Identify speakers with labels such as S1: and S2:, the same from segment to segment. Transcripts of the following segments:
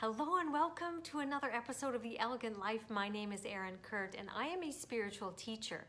S1: Hello and welcome to another episode of The Elegant Life. My name is Erin Kurt and I am a spiritual teacher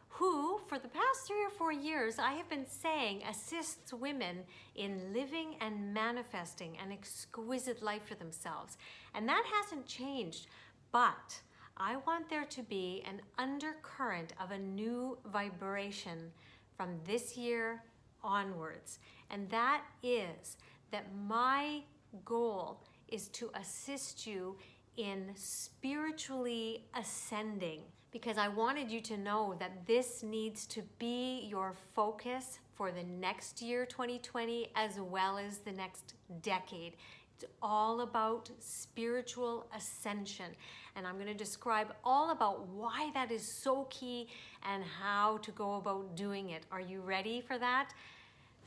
S1: who, for the past 3 or 4 years, I have been saying assists women in living and manifesting an exquisite life for themselves. And that hasn't changed, but I want there to be an undercurrent of a new vibration from this year onwards. And that is that my goal is to assist you in spiritually ascending, because I wanted you to know that this needs to be your focus for the next year, 2020, as well as the next decade. It's all about spiritual ascension, and I'm going to describe all about why that is so key and how to go about doing it. Are you ready for that?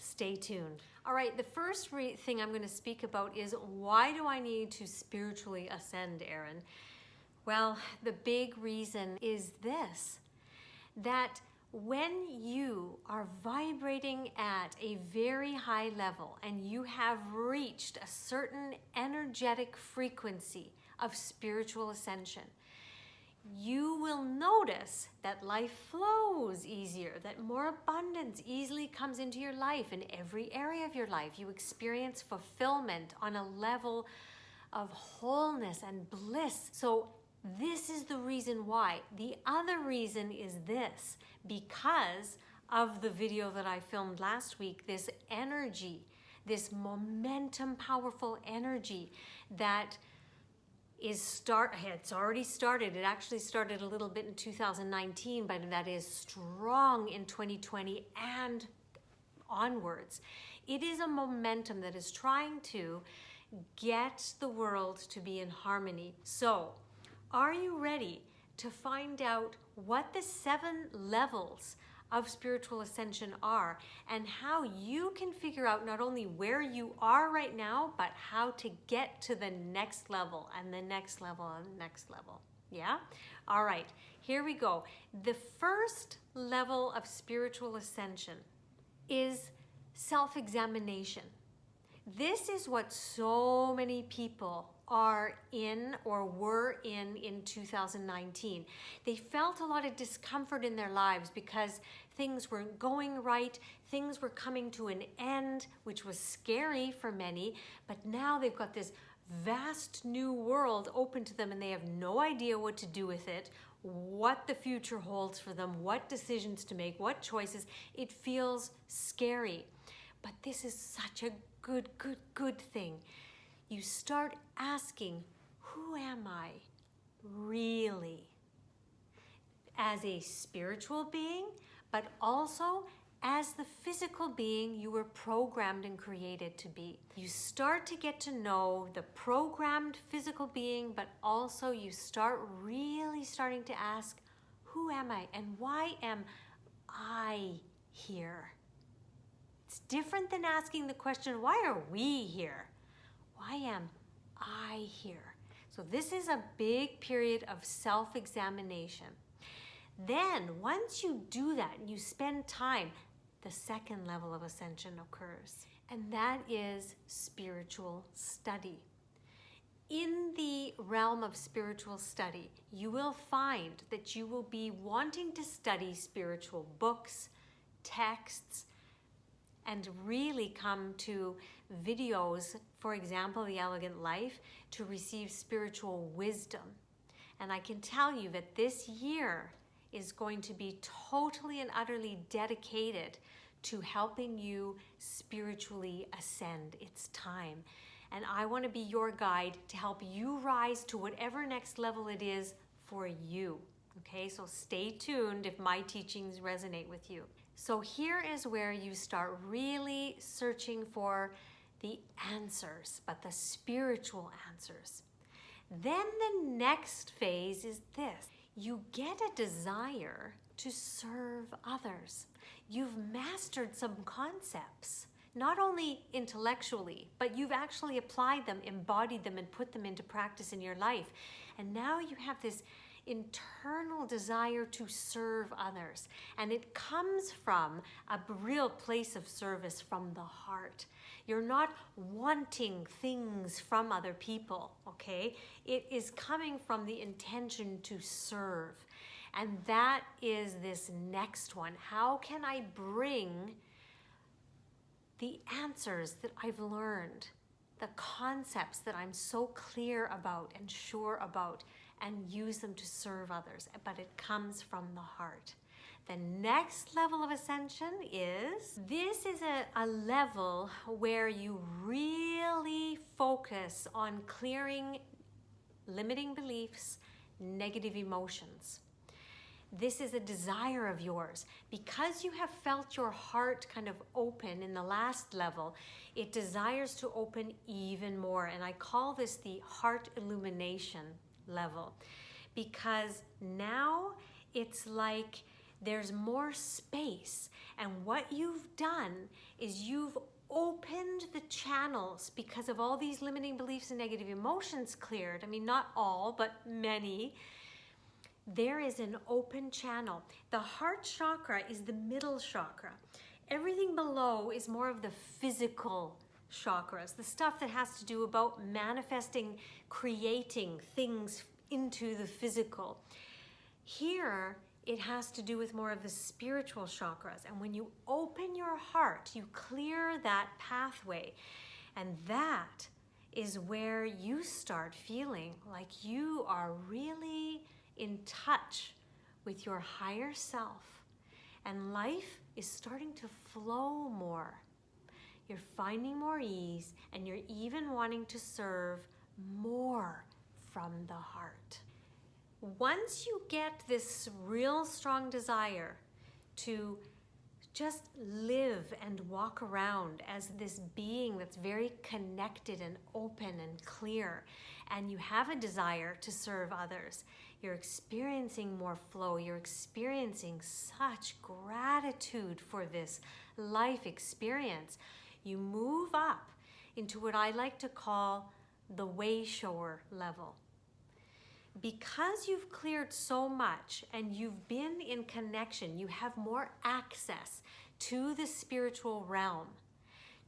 S1: Stay tuned. All right, the first thing I'm going to speak about is, why do I need to spiritually ascend, Erin? Well, the big reason is this, that when you are vibrating at a very high level and you have reached a certain energetic frequency of spiritual ascension, you will notice that life flows easier, that more abundance easily comes into your life in every area of your life. You experience fulfillment on a level of wholeness and bliss. So this is the reason why. The other reason is this: because of the video that I filmed last week, this energy, this momentum, powerful energy that it's already started. It actually started a little bit in 2019, but that is strong in 2020 and onwards. It is a momentum that is trying to get the world to be in harmony. So, are you ready to find out what the 7 levels of spiritual ascension are, and how you can figure out not only where you are right now, but how to get to the next level and the next level and the next level? Yeah? All right, here we go. The first level of spiritual ascension is self-examination. This is what so many people are in or were in 2019. They felt a lot of discomfort in their lives because things weren't going right, things were coming to an end, which was scary for many, but now they've got this vast new world open to them and they have no idea what to do with it, what the future holds for them, what decisions to make, what choices. It feels scary, but this is such a good thing. You start asking, who am I really? As a spiritual being, but also as the physical being you were programmed and created to be. You start to get to know the programmed physical being, but also you start really starting to ask, who am I and why am I here? It's different than asking the question, why are we here? Why am I here? So this is a big period of self-examination. Then once you do that and you spend time, the second level of ascension occurs, and that is spiritual study. In the realm of spiritual study, you will find that you will be wanting to study spiritual books, texts, and really come to videos, for example, The Elegant Life, to receive spiritual wisdom. And I can tell you that this year is going to be totally and utterly dedicated to helping you spiritually ascend. It's time. And I want to be your guide to help you rise to whatever next level it is for you. Okay, so stay tuned if my teachings resonate with you. So here is where you start really searching for the answers, but the spiritual answers. Then the next phase is this. You get a desire to serve others. You've mastered some concepts, not only intellectually, but you've actually applied them, embodied them, and put them into practice in your life. And now you have this internal desire to serve others. And it comes from a real place of service from the heart. You're not wanting things from other people, okay? It is coming from the intention to serve. And that is this next one. How can I bring the answers that I've learned, the concepts that I'm so clear about and sure about, and use them to serve others? But it comes from the heart. The next level of ascension is, this is a level where you really focus on clearing limiting beliefs, negative emotions. This is a desire of yours. Because you have felt your heart kind of open in the last level, it desires to open even more. And I call this the heart illumination level, because now it's like there's more space. And what you've done is you've opened the channels because of all these limiting beliefs and negative emotions cleared. I mean, not all, but many. There is an open channel. The heart chakra is the middle chakra. Everything below is more of the physical chakras, the stuff that has to do about manifesting, creating things into the physical. Here, it has to do with more of the spiritual chakras. And when you open your heart, you clear that pathway. And that is where you start feeling like you are really in touch with your higher self, and life is starting to flow more. You're finding more ease, and you're even wanting to serve more from the heart. Once you get this real strong desire to just live and walk around as this being that's very connected and open and clear, and you have a desire to serve others, you're experiencing more flow. You're experiencing such gratitude for this life experience. You move up into what I like to call the way shower level. Because you've cleared so much and you've been in connection, you have more access to the spiritual realm,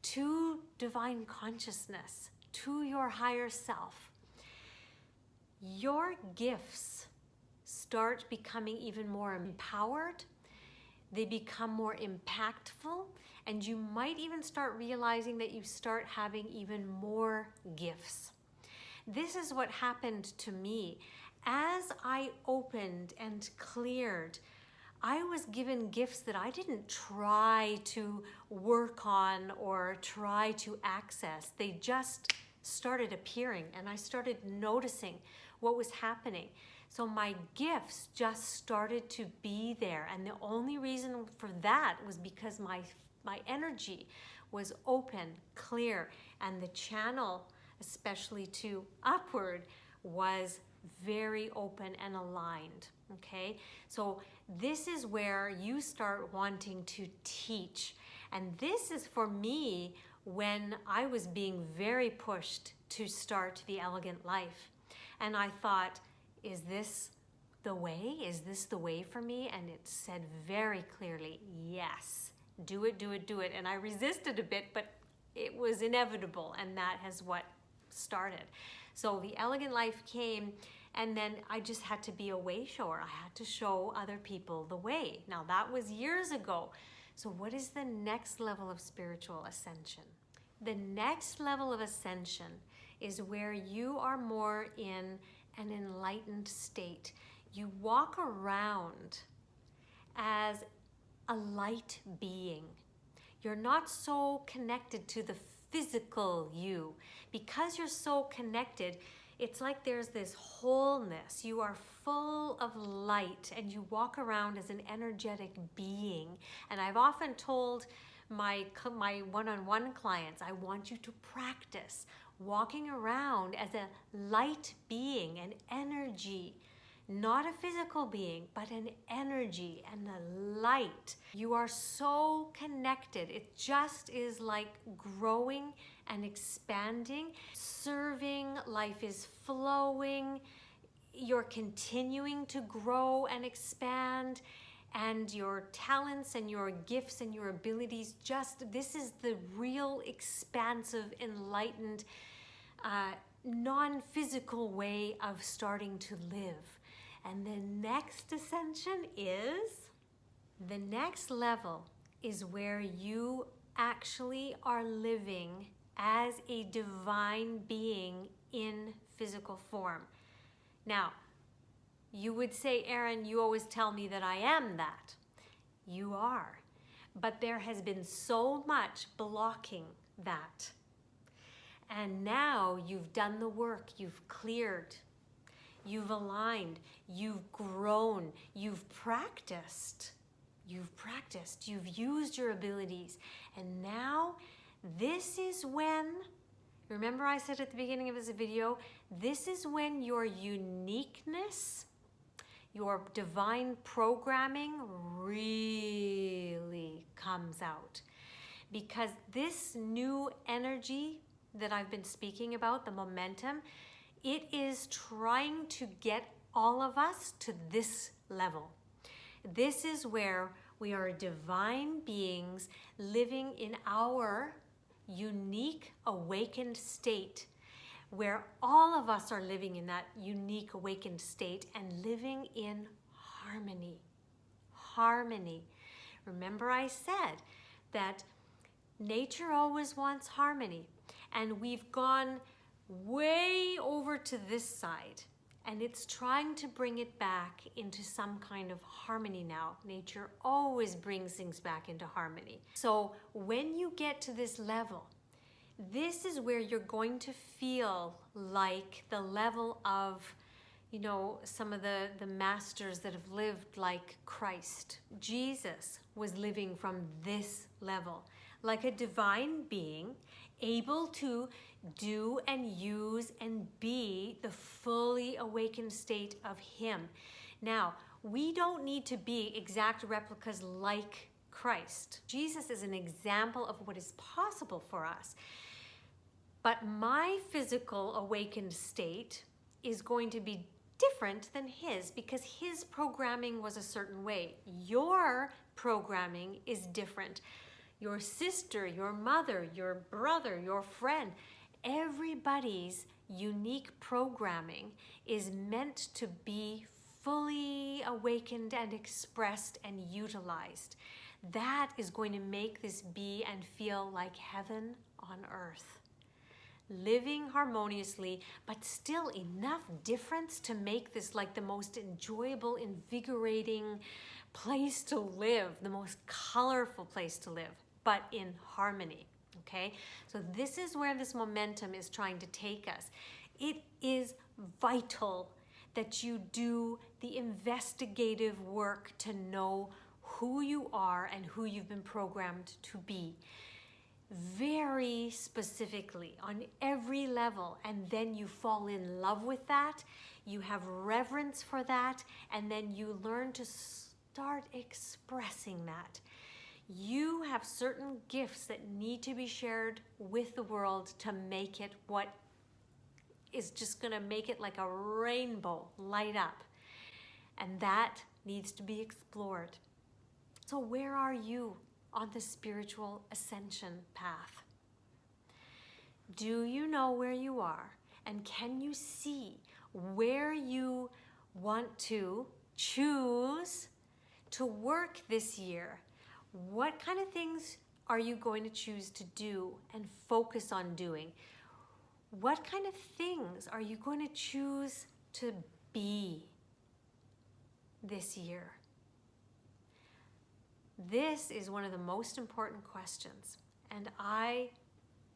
S1: to divine consciousness, to your higher self. Your gifts start becoming even more empowered. They become more impactful, and you might even start realizing that you start having even more gifts. This is what happened to me. As I opened and cleared, I was given gifts that I didn't try to work on or try to access. They just started appearing, and I started noticing what was happening. So my gifts just started to be there, and the only reason for that was because my energy was open, clear, and the channel, especially to upward, was very open and aligned. Okay, so this is where you start wanting to teach, and this is for me when I was being very pushed to start the Elegant Life. And I thought, is this the way? Is this the way for me? And it said very clearly, yes, do it, do it, do it. And I resisted a bit, but it was inevitable, and that has what started. So the Elegant Life came, and then I just had to be a way shower. I had to show other people the way. Now that was years ago. So what is the next level of spiritual ascension? The next level of ascension is where you are more in an enlightened state. You walk around as a light being. You're not so connected to the physical you. Because you're so connected, it's like there's this wholeness. You are full of light, and you walk around as an energetic being. And I've often told my one-on-one clients, I want you to practice walking around as a light being, an energy, not a physical being, but an energy and a light. You are so connected. It just is like growing and expanding, serving. Life is flowing. you're continuing to grow and expand, and your talents and your gifts and your abilities, this is the real expansive, enlightened, non-physical way of starting to live. And the next ascension the next level is where you actually are living as a divine being in physical form. Now, you would say, Erin, you always tell me that I am that. You are. But there has been so much blocking that. And now you've done the work, you've cleared, you've aligned, you've grown, you've practiced, you've used your abilities. And now this is when, remember I said at the beginning of this video, this is when your uniqueness, your divine programming really comes out. Because this new energy that I've been speaking about, the momentum, it is trying to get all of us to this level. This is where we are divine beings living in our unique awakened state, where all of us are living in that unique awakened state and living in harmony. Harmony. Remember I said that nature always wants harmony, and we've gone way over to this side, and it's trying to bring it back into some kind of harmony now. Nature always brings things back into harmony. So when you get to this level, this is where you're going to feel like the level of, some of the masters that have lived like Christ. Jesus was living from this level, like a divine being, able to do and use and be the fully awakened state of him. Now, we don't need to be exact replicas like Christ. Jesus is an example of what is possible for us. But my physical awakened state is going to be different than his, because his programming was a certain way. Your programming is different. Your sister, your mother, your brother, your friend, everybody's unique programming is meant to be fully awakened and expressed and utilized. That is going to make this be and feel like heaven on earth. Living harmoniously, but still enough difference to make this like the most enjoyable, invigorating place to live, the most colorful place to live, but in harmony. Okay, so this is where this momentum is trying to take us. It is vital that you do the investigative work to know who you are and who you've been programmed to be, very specifically on every level. And then you fall in love with that, you have reverence for that, and then you learn to start expressing that. You have certain gifts that need to be shared with the world to make it what is just going to make it like a rainbow light up. And that needs to be explored. So where are you on the spiritual ascension path? Do you know where you are? And can you see where you want to choose to work this year? What kind of things are you going to choose to do and focus on doing? What kind of things are you going to choose to be this year? This is one of the most important questions, and I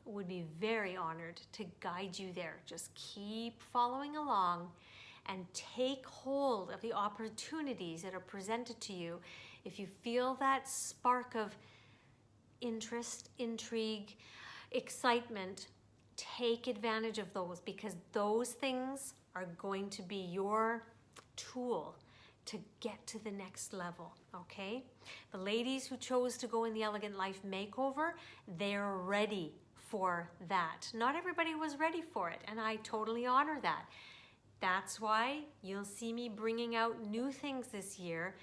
S1: would be very honored to guide you there. Just keep following along and take hold of the opportunities that are presented to you. If you feel that spark of interest, intrigue, excitement, take advantage of those, because those things are going to be your tool to get to the next level, okay? The ladies who chose to go in the Elegant Life Makeover, they're ready for that. Not everybody was ready for it, and I totally honor that. That's why you'll see me bringing out new things this year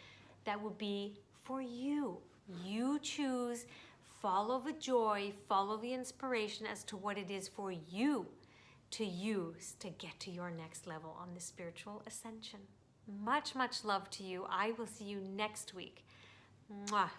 S1: that will be for you. You choose, follow the joy, follow the inspiration as to what it is for you to use to get to your next level on the spiritual ascension. Much, much love to you. I will see you next week. Mwah.